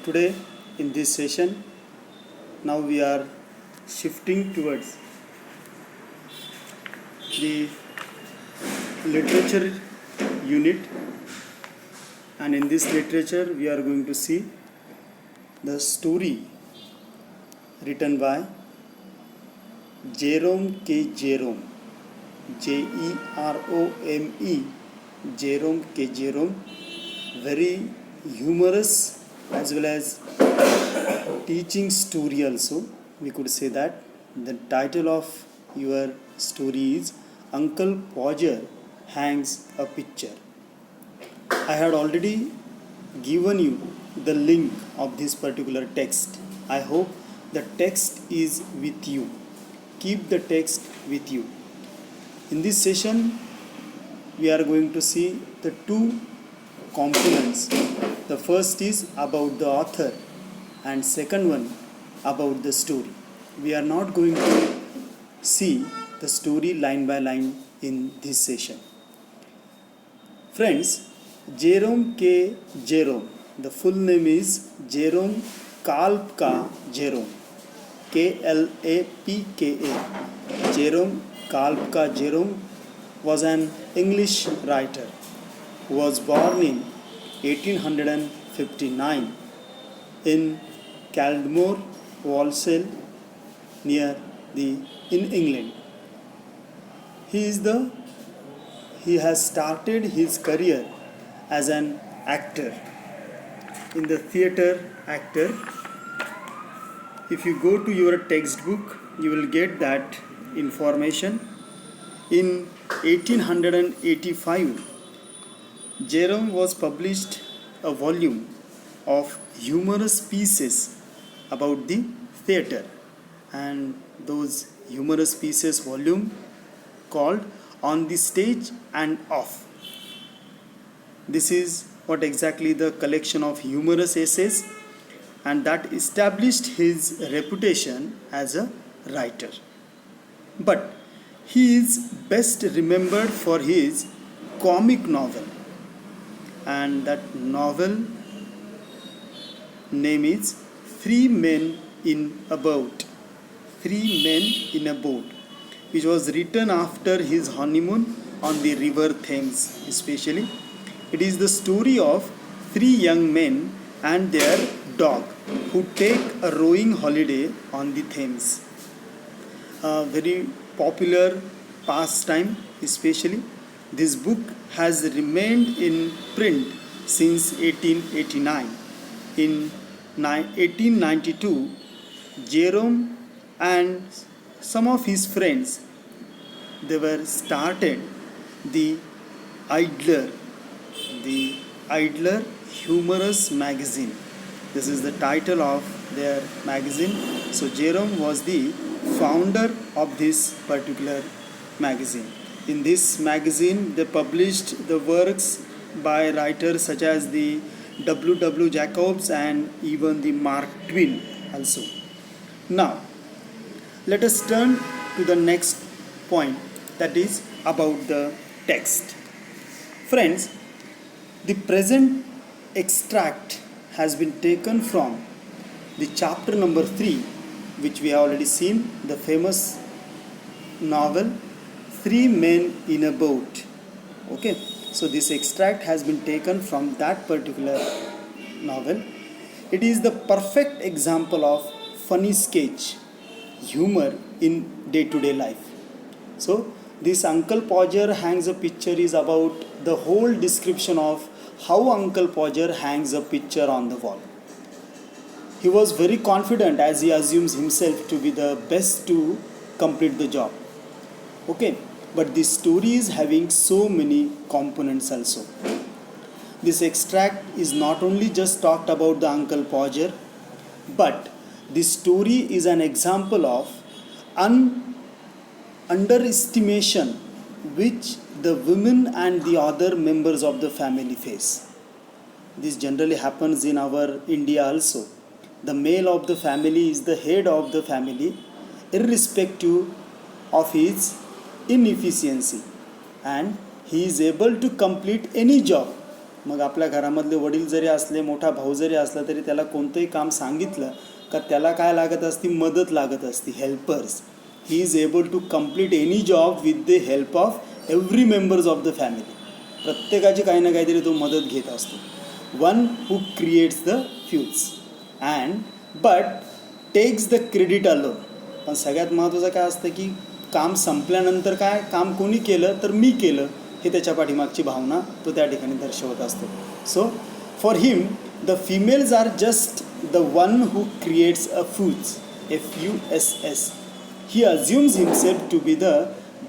Today in this session, now we are shifting towards the literature unit, and in this literature we are going to see the story written by Jerome K. Jerome, Jerome, Jerome K. Jerome, very humorous as well as teaching story also. We could say that the title of your story is Uncle Podger Hangs a Picture. I had already given you the link of this particular text. I hope the text is with you. Keep the text with you. In this session, we are going to see the two components. The first is about the author, and second one about the story. We are not going to see the story line by line in this session. Friends, Jerome K. Jerome, the full name is Jerome Kalpka Jerome, Klapka. Jerome Kalpka Jerome was an English writer who was born in 1859 in Caldmore, Walsall, in England. He has started his career as an actor in the theatre actor. If you go to your textbook, you will get that information. In 1885, Jerome was published a volume of humorous pieces about the theatre, and those humorous pieces volume called On the Stage and Off. This is what exactly the collection of humorous essays, and that established his reputation as a writer. But he is best remembered for his comic novel, and that novel name is Three Men in a Boat. Three Men in a Boat, which was written after his honeymoon on the river Thames especially. It is the story of three young men and their dog who take a rowing holiday on the Thames. A very popular pastime especially. This book has remained in print since 1889. In 1892, Jerome and some of his friends, they were started the Idler humorous magazine. This is the title of their magazine. So Jerome was the founder of this particular magazine. In this magazine, they published the works by writers such as the W. Jacobs and even the Mark Twain also. Now, let us turn to the next point, that is about the text. Friends, the present extract has been taken from the chapter number 3, which we have already seen, the famous novel Three Men in a Boat. Okay, so this extract has been taken from that particular novel. It is the perfect example of funny sketch humor in day-to-day life. So this Uncle Podger Hangs a Picture is about the whole description of how Uncle Podger hangs a picture on the wall. He was very confident as he assumes himself to be the best to complete the job. Okay, but this story is having so many components also. This extract is not only just talked about the Uncle Podger, but this story is an example of underestimation which the women and the other members of the family face. This generally happens in our India also. The male of the family is the head of the family, irrespective of his inefficiency, and he is able to complete any job मग आपल्या घरामधले वडील जरी असले, मोठा भाऊ जरी असला, तरी त्याला कोणतंही काम सांगितलं का त्याला काय लागत असती, मदत लागत असती, helpers. He is able to complete any job with the help of every members of the family. प्रत्येकाची काही ना काहीतरी तो मदत घेत असतो. One who creates the fuss and but takes the credit alone. पण सगळ्यात महत्त्वाचं काय असतं की काम संपल्यानंतर काय काम कोणी केलं तर मी केलं, हे त्याच्या पाठीमागची भावना तो त्या ठिकाणी दर्शवत असतो. So for him the females are just the one who creates a fuss, FUSS. He assumes himself to be the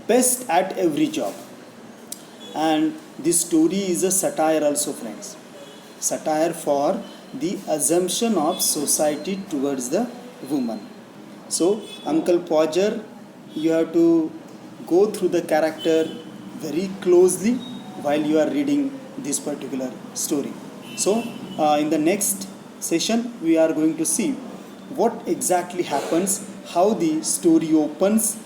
best at every job. And this story is a satire also, friends. Satire for the assumption of society towards the woman. So, Uncle Podger, you have to go through the character very closely while you are reading this particular story. So, in the next session, we are going to see what exactly happens, how the story opens,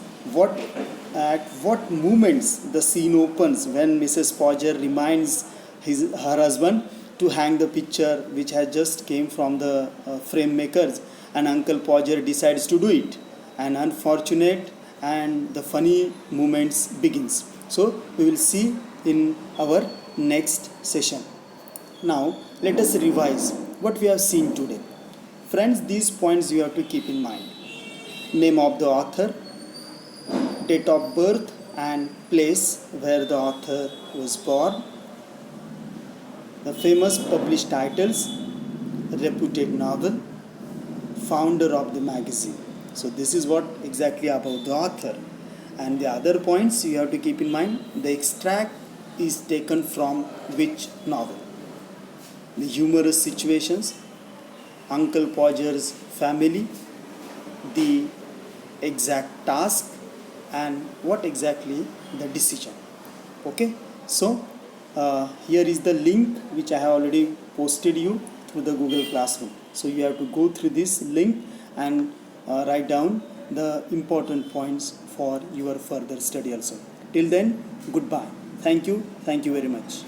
at what moments the scene opens when Mrs. Podger reminds her husband to hang the picture which has just came from the frame makers, and Uncle Podger decides to do it, and unfortunate and the funny moments begins. So we will see in our next session. Now let us revise what we have seen today. Friends, these points you have to keep in mind. Name of the author, date of birth and place where the author was born, the famous published titles, reputed novel, founder of the magazine. So this is what exactly about the author. And the other points you have to keep in mind, the extract is taken from which novel, the humorous situations, Uncle Podger's family, the exact task, and what exactly the decision. Okay, so here is the link which I have already posted you through the Google Classroom. So you have to go through this link and write down the important points for your further study also. Till then, goodbye. Thank you very much.